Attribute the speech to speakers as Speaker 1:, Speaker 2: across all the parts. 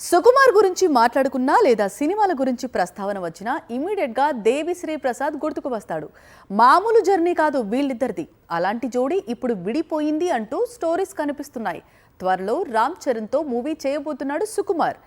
Speaker 1: సుకుమార్ గురించి మాట్లాడుకున్నా లేదా సినిమాల గురించి ప్రస్తావన వచ్చినా ఇమీడియట్ గా దేవిశ్రీ ప్రసాద్ గుర్తుకు వస్తాడు. మామూలు జర్నీ కాదు వీళ్ళిద్దరిది. అలాంటి జోడీ ఇప్పుడు విడిపోయింది అంటూ స్టోరీస్ కనిపిస్తున్నాయి. త్వరలో రామ్ చరణ్ తో మూవీ చేయబోతున్నాడు సుకుమార్.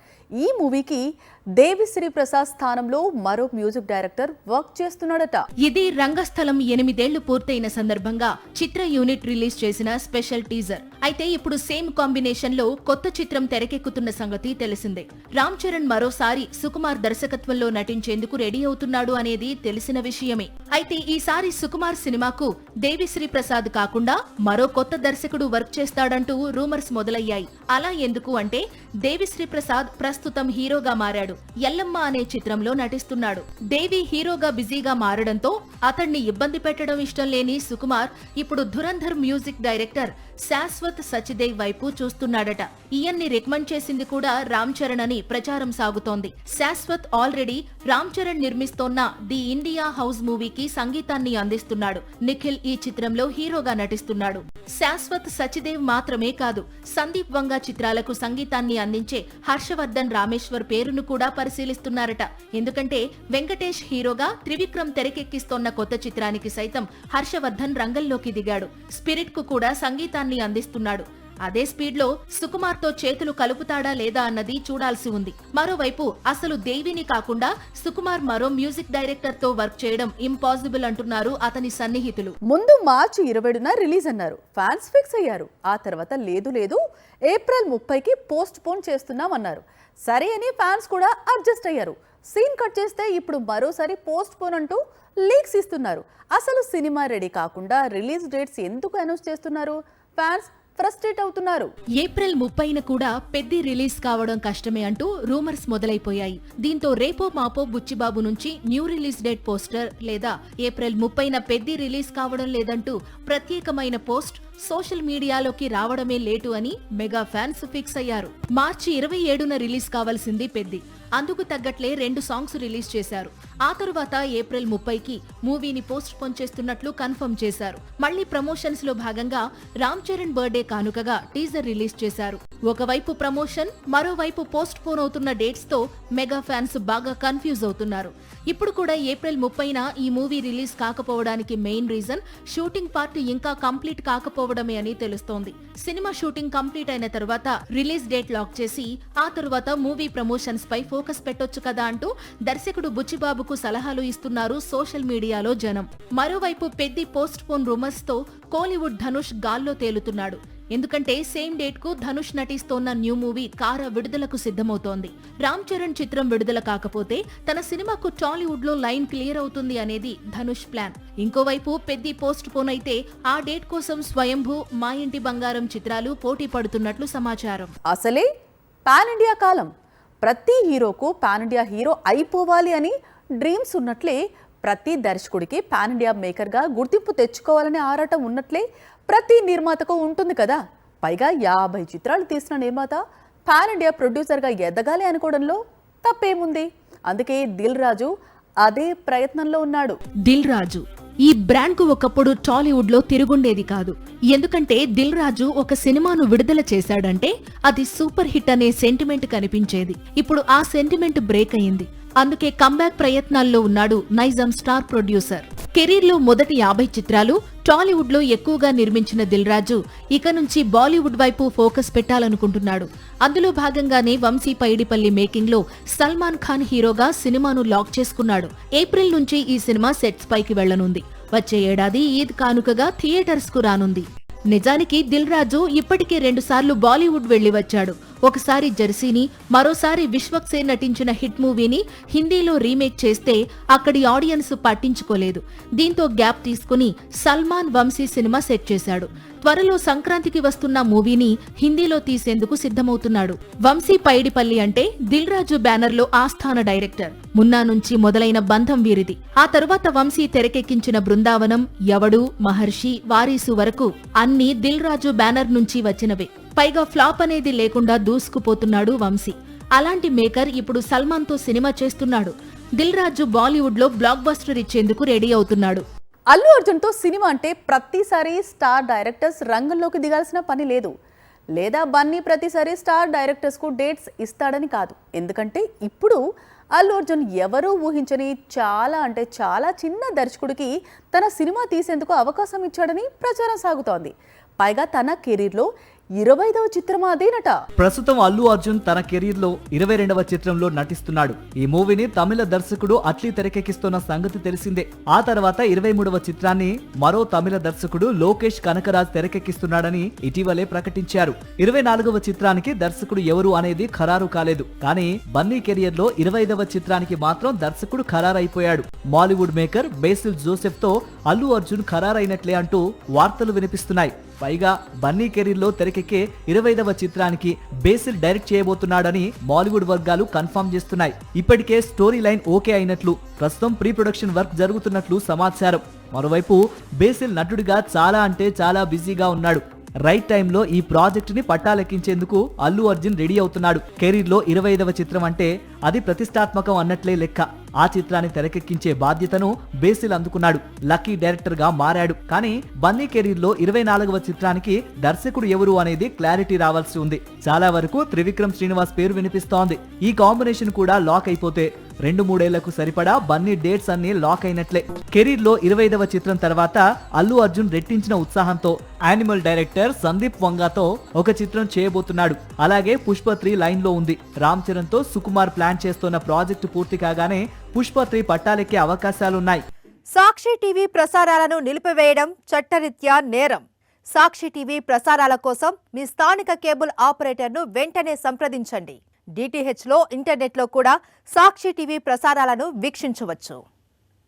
Speaker 1: ఈ మూవీకి దేవిశ్రీ ప్రసాద్ స్థానంలో మరో మ్యూజిక్ డైరెక్టర్ వర్క్ చేస్తున్నాడట.
Speaker 2: ఇది రంగస్థలం 8 ఏళ్లు పూర్తయిన సందర్భంగా చిత్ర యూనిట్ రిలీజ్ చేసిన స్పెషల్ టీజర్. అయితే ఇప్పుడు సేమ్ కాంబినేషన్ లో కొత్త చిత్రం తెరకెక్కుతున్న సంగతి తెలిసిందే. రామ్ చరణ్ మరోసారి సుకుమార్ దర్శకత్వంలో నటించేందుకు రెడీ అవుతున్నాడు అనేది తెలిసిన విషయమే. అయితే ఈసారి సుకుమార్ సినిమాకు దేవిశ్రీ ప్రసాద్ కాకుండా మరో కొత్త దర్శకుడు వర్క్ చేస్తాడంటూ రూమర్స్ మొదలయ్యాయి. అలా ఎందుకు అంటే దేవిశ్రీ ప్రసాద్ ప్రస్తుతం హీరోగా మారాడు. ఎల్లమ్మ అనే చిత్రంలో నటిస్తున్నాడు. దేవి హీరోగా బిజీగా మారడంతో అతన్ని ఇబ్బంది పెట్టడం ఇష్టం లేని సుకుమార్ ఇప్పుడు ధురంధర్ మ్యూజిక్ డైరెక్టర్ శాశ్వత్ సచ్దేవ్ వైపు చూస్తున్నాడట. ఈయన్ని రికమెండ్ చేసింది కూడా రామ్ చరణ్ అని ప్రచారం సాగుతోంది. శాశ్వత్ ఆల్రెడీ రామ్ చరణ్ నిర్మిస్తోన్న ది ఇండియా హౌస్ మూవీకి సంగీతాన్ని అందిస్తున్నాడు. నిఖిల్ ఈ చిత్రంలో హీరోగా నటిస్తున్నాడు. శాశ్వత్ సచ్దేవ్ మాత్రమే కాదు, సందీప్ వంగా చిత్రాలకు సంగీతాన్ని అందించే హర్షవర్ధన్ రామేశ్వర్ పేరును కూడా పరిశీలిస్తున్నారట. ఎందుకంటే వెంకటేష్ హీరోగా త్రివిక్రమ్ తెరకెక్కిస్తోన్న కొత్త చిత్రానికి సైతం హర్షవర్ధన్ రంగంలోకి దిగాడు. స్పిరిట్ కు కూడా సంగీతాన్ని అందిస్తున్నాడు. అదే స్పీడ్ లో సుకుమార్ తో చేతులు కలుపుతాడా లేదా అన్నది చూడాల్సి ఉంది. మరోవైపు అసలు దేవిని కాకుండా సుకుమార్ మరో మ్యూజిక్ డైరెక్టర్ తో వర్క్ చేయడం ఇంపాసిబుల్ అంటున్నారు అతని సన్నిహితులు.
Speaker 1: ముందు మార్చి 20న రిలీజ్ అన్నారు. ఫ్యాన్స్ ఫిక్స్ అయ్యారు. ఆ తర్వాత లేదు ఏప్రిల్ 30కి పోస్ట్ పోన్ చేస్తున్నామన్నారు. సరే అని ఫ్యాన్స్ కూడా అడ్జస్ట్ అయ్యారు. సీన్ కట్ చేస్తే ఇప్పుడు మరోసారి పోస్ట్ పోన్ అంటూ లీక్స్ ఇస్తున్నారు. అసలు సినిమా రెడీ కాకుండా రిలీజ్ డేట్స్ ఎందుకు అనౌన్స్ చేస్తున్నారు? ఫ్యాన్స్ ఫ్రస్ట్రేట్ అవుతున్నారు.
Speaker 2: ఏప్రిల్ 30న కూడా పెద్ది రిలీజ్ కావడం కష్టమే అంటూ రూమర్స్ మొదలైపోయాయి. దీంతో రేపో మాపో బుచ్చిబాబు నుంచి న్యూ రిలీజ్ డేట్ పోస్టర్ లేదా ఏప్రిల్ 30న పెద్ది రిలీజ్ కావడం లేదంటూ ప్రత్యేకమైన పోస్ట్ సోషల్ మీడియాలోకి రావడమే లేటు అని మెగా ఫ్యాన్స్ ఫిక్స్ అయ్యారు. మార్చి 27న రిలీజ్ కావాల్సింది పెద్ది. అందుకు తగ్గట్లే 2 సాంగ్స్ రిలీజ్ చేశారు. ఆ తరువాత ఏప్రిల్ 30కి మూవీని పోస్ట్ పోన్ చేస్తున్నట్లు కన్ఫర్మ్ చేశారు. మళ్లీ ప్రమోషన్స్ లో భాగంగా రామ్ చరణ్ బర్త్డే కానుకగా టీజర్ రిలీజ్ చేశారు. ఒకవైపు ప్రమోషన్, మరోవైపు పోస్ట్ పోన్ అవుతున్న డేట్స్ తో మెగా ఫ్యాన్స్ బాగా కన్ఫ్యూజ్ అవుతున్నారు. ఇప్పుడు కూడా ఏప్రిల్ 30న ఈ మూవీ రిలీజ్ కాకపోవడానికి మెయిన్ రీజన్ షూటింగ్ పార్ట్ ఇంకా కంప్లీట్ కాకపోవడమే అని తెలుస్తోంది. సినిమా షూటింగ్ కంప్లీట్ అయిన తర్వాత రిలీజ్ డేట్ లాక్ చేసి ఆ తరువాత మూవీ ప్రమోషన్స్ పై ఫోకస్ పెట్టొచ్చు కదా అంటూ దర్శకుడు బుచ్చిబాబుకు సలహాలు ఇస్తున్నారు సోషల్ మీడియాలో జనం. మరోవైపు పెద్ది పోస్ట్ పోన్ రూమర్స్ తో కోలీవుడ్ ధనుష్ గాల్లో తేలుతున్నాడు. ఎందుకంటే సేమ్ డేట్ కు ధనుష్ నటిస్తోన్న న్యూ మూవీ కారా విడుదలకు సిద్ధమవుతోంది. రామ్ చరణ్ చిత్రం విడుదల కాకపోతే తన సినిమాకు టాలీవుడ్ లో లైన్ క్లియర్ అవుతుంది అనేది ధనుష్ ప్లాన్. ఇంకోవైపు పెద్ది పోస్ట్ పోన్ అయితే ఆ డేట్ కోసం స్వయంభూ, మా ఇంటి బంగారం చిత్రాలు పోటీ పడుతున్నట్లు సమాచారం.
Speaker 1: అసలే పాన్ ఇండియా కాలం. ప్రతి హీరోకు పాన్ ఇండియా హీరో అయిపోవాలి అని డ్రీమ్స్ ఉన్నట్లే ప్రతి దర్శకుడికి పాన్ ఇండియా మేకర్గా గుర్తింపు తెచ్చుకోవాలనే ఆరాటం ఉన్నట్లే ప్రతి నిర్మాతకు ఉంటుంది కదా. పైగా 50 చిత్రాలు తీసిన నిర్మాత పాన్ ఇండియా ప్రొడ్యూసర్గా ఎదగాలి అనుకోవడంలో తప్పేముంది? అందుకే దిల్ రాజు అదే ప్రయత్నంలో ఉన్నాడు.
Speaker 2: దిల్ రాజు ఈ బ్రాండ్ కు ఒకప్పుడు టాలీవుడ్ లో తిరుగుండేది కాదు. ఎందుకంటే దిల్ రాజు ఒక సినిమాను విడుదల చేశాడంటే అది సూపర్ హిట్ అనే సెంటిమెంట్ కనిపించేది. ఇప్పుడు ఆ సెంటిమెంట్ బ్రేక్ అయింది. అందుకే కంబ్యాక్ ప్రయత్నాల్లో ఉన్నాడు నైజాం స్టార్ ప్రొడ్యూసర్. కెరీర్ లో మొదటి 50 చిత్రాలు టాలీవుడ్ లో ఎక్కువగా నిర్మించిన దిల్ రాజు ఇక నుంచి బాలీవుడ్ వైపు ఫోకస్ పెట్టాలనుకుంటున్నాడు. అందులో భాగంగానే వంశీ పైడిపల్లి మేకింగ్ లో సల్మాన్ ఖాన్ హీరోగా సినిమాను లాక్ చేసుకున్నాడు. ఏప్రిల్ నుంచి ఈ సినిమా సెట్స్ పైకి వెళ్లనుంది. వచ్చే ఏడాది ఈద్ కానుకగా థియేటర్స్ కు రానుంది. నిజానికి దిల్ రాజు ఇప్పటికే 2 సార్లు బాలీవుడ్ వెళ్లి వచ్చాడు. ఒకసారి జెర్సీని, మరోసారి విశ్వక్ సేన్ నటించిన హిట్ మూవీని హిందీలో రీమేక్ చేస్తే అక్కడి ఆడియన్స్ పట్టించుకోలేదు. దీంతో గ్యాప్ తీసుకుని సల్మాన్, వంశీ సినిమా సెట్ చేశాడు. త్వరలో సంక్రాంతికి వస్తున్న మూవీని హిందీలో తీసేందుకు సిద్ధమవుతున్నాడు. వంశీ పైడిపల్లి అంటే దిల్ రాజు బ్యానర్ లో ఆస్థాన డైరెక్టర్. మున్నా నుంచి మొదలైన బంధం వీరిది. ఆ తరువాత వంశీ తెరకెక్కించిన బృందావనం, ఎవడు, మహర్షి, వారీసు వరకు అన్ని దిల్ రాజు బ్యానర్ నుంచి వచ్చినవే. పైగా ఫ్లాప్ అనేది లేకుండా దూసుకుపోతున్నాడు వంశీ. అలాంటి మేకర్ ఇప్పుడు సల్మాన్ తో సినిమా చేస్తున్నాడు. దిల్ రాజు బాలీవుడ్ లో బ్లాక్ బస్టర్ ఇచ్చేందుకు రెడీ అవుతున్నాడు.
Speaker 1: అల్లు అర్జున్తో సినిమా అంటే ప్రతిసారి స్టార్ డైరెక్టర్స్ రంగంలోకి దిగాల్సిన పని లేదు. లేదా బన్నీ ప్రతిసారి స్టార్ డైరెక్టర్స్కు డేట్స్ ఇస్తాడని కాదు. ఎందుకంటే ఇప్పుడు అల్లు అర్జున్ ఎవరూ ఊహించని చాలా చిన్న దర్శకుడికి తన సినిమా తీసేందుకు అవకాశం ఇచ్చాడని ప్రచారం సాగుతోంది. పైగా తన కెరీర్లో 25వ చిత్రం అదేనట.
Speaker 3: ప్రస్తుతం అల్లు అర్జున్ తన కెరీర్ లో 22వ చిత్రంలో నటిస్తున్నాడు. ఈ మూవీని తమిళ దర్శకుడు అట్లీ తెరకెక్కిస్తున్న సంగతి తెలిసిందే. ఆ తర్వాత 23వ చిత్రాన్ని మరో తమిళ దర్శకుడు లోకేష్ కనకరాజ్ తెరకెక్కిస్తున్నాడని ఇటీవలే ప్రకటించారు. 24వ చిత్రానికి దర్శకుడు ఎవరు అనేది ఖరారు కాలేదు. కానీ బన్నీ కెరియర్ లో 25వ చిత్రానికి మాత్రం దర్శకుడు ఖరారైపోయాడు. మాలీవుడ్ మేకర్ బేసిల్ జోసెఫ్ తో అల్లు అర్జున్ ఖరారైనట్లే అంటూ వార్తలు వినిపిస్తున్నాయి. పైగా బన్నీ కెరీర్ లో తెరకెక్కే 25వ చిత్రానికి బేసిల్ డైరెక్ట్ చేయబోతున్నాడని బాలీవుడ్ వర్గాలు కన్ఫర్మ్ చేస్తున్నాయి. ఇప్పటికే స్టోరీ లైన్ ఓకే అయినట్లు, ప్రస్తుతం ప్రీ ప్రొడక్షన్ వర్క్ జరుగుతున్నట్లు సమాచారం. మరోవైపు బేసిల్ నటుడిగా చాలా బిజీగా ఉన్నాడు. రైట్ టైంలో ఈ ప్రాజెక్ట్ ని పట్టాలెక్కించేందుకు అల్లు అర్జున్ రెడీ అవుతున్నాడు. కెరీర్ లో 25వ చిత్రం అంటే అది ప్రతిష్టాత్మకం అన్నట్లే లెక్క. ఆ చిత్రాన్ని తెరకెక్కించే బాధ్యతను బేసిల్ అందుకున్నాడు. లక్కీ డైరెక్టర్ గా మారాడు. కానీ బన్నీ కెరీర్ లో 24వ చిత్రానికి దర్శకుడు ఎవరు అనేది క్లారిటీ రావాల్సి ఉంది. చాలా వరకు త్రివిక్రమ్ శ్రీనివాస్ పేరు వినిపిస్తోంది. ఈ కాంబినేషన్ కూడా లాక్ అయిపోతే 2-3 ఏళ్లకు సరిపడా బన్నీ డేట్స్ అన్ని లాక్ అయినట్లే. కెరీర్ లో 25వ చిత్రం తర్వాత అల్లు అర్జున్ రెట్టించిన ఉత్సాహంతో యానిమల్ డైరెక్టర్ సందీప్ వంగాతో ఒక చిత్రం చేయబోతున్నాడు. అలాగే పుష్ప 3 లైన్ లో ఉంది. రామ్ చరణ్ తో సుకుమార్ ప్లాన్ చేస్తున్న ప్రాజెక్టు పూర్తి కాగానే పుష్ప 3 పట్టాలెక్కే అవకాశాలున్నాయి.
Speaker 4: సాక్షి టీవీ ప్రసారాలను నిలిపివేయడం చట్టరీత్యా నేరం. సాక్షి టీవీ ప్రసారాల కోసం మీ స్థానిక కేబుల్ ఆపరేటర్ను వెంటనే సంప్రదించండి. DTHలో ఇంటర్నెట్లో కూడా సాక్షి టీవీ ప్రసారాలను వీక్షించవచ్చు.